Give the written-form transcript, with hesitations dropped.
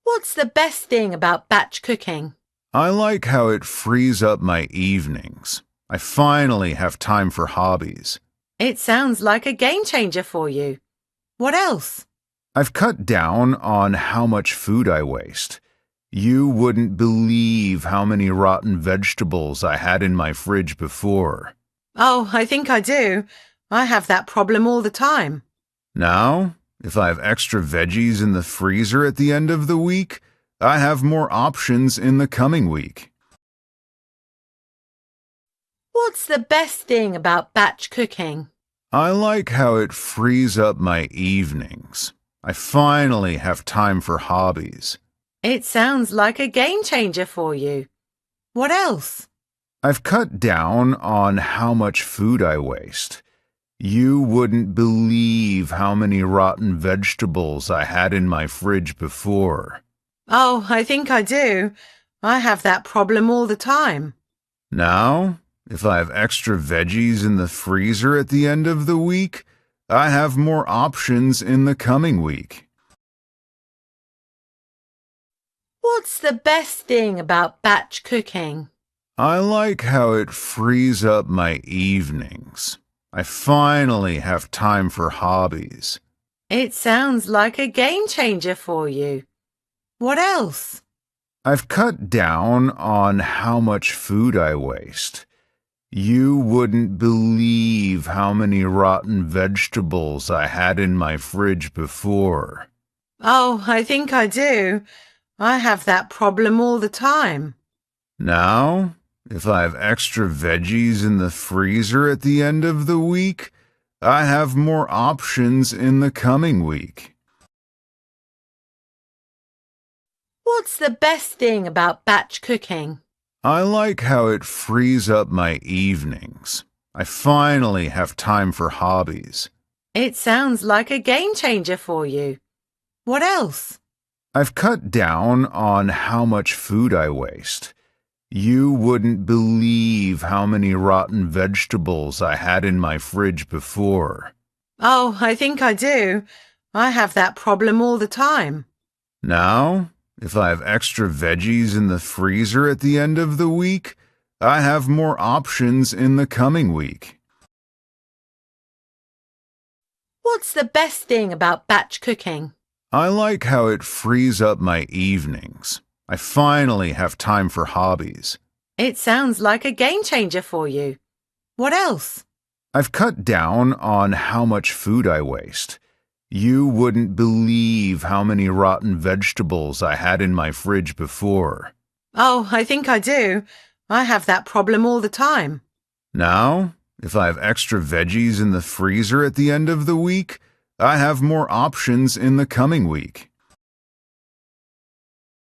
What's the best thing about batch cooking? I like how it frees up my evenings. I finally have time for hobbies. It sounds like a game changer for you. What else? I've cut down on how much food I waste. You wouldn't believe how many rotten vegetables I had in my fridge before. Oh, I think I do. I have that problem all the time. Now, if I have extra veggies in the freezer at the end of the week, I have more options in the coming week. What's the best thing about batch cooking? I like how it frees up my evenings. I finally have time for hobbies. It sounds like a game changer for you. What else? I've cut down on how much food I waste. You wouldn't believe how many rotten vegetables I had in my fridge before. Oh, I think I do. I have that problem all the time. Now, if I have extra veggies in the freezer at the end of the week, I have more options in the coming week. What's the best thing about batch cooking? I like how it frees up my evenings. I finally have time for hobbies. It sounds like a game changer for you. What else? I've cut down on how much food I waste. You wouldn't believe how many rotten vegetables I had in my fridge before. Oh, I think I do. I have that problem all the time. Now, if I have extra veggies in the freezer at the end of the week, I have more options in the coming week. What's the best thing about batch cooking? I like how it frees up my evenings. I finally have time for hobbies. It sounds like a game changer for you. What else? I've cut down on how much food I waste. You wouldn't believe how many rotten vegetables I had in my fridge before. Oh, I think I do. I have that problem all the time. Now, if I have extra veggies in the freezer at the end of the week, I have more options in the coming week. What's the best thing about batch cooking? I like how it frees up my evenings. I finally have time for hobbies. It sounds like a game changer for you. What else? I've cut down on how much food I waste. You wouldn't believe how many rotten vegetables I had in my fridge before. Oh, I think I do. I have that problem all the time. Now, if I have extra veggies in the freezer at the end of the week, I have more options in the coming week.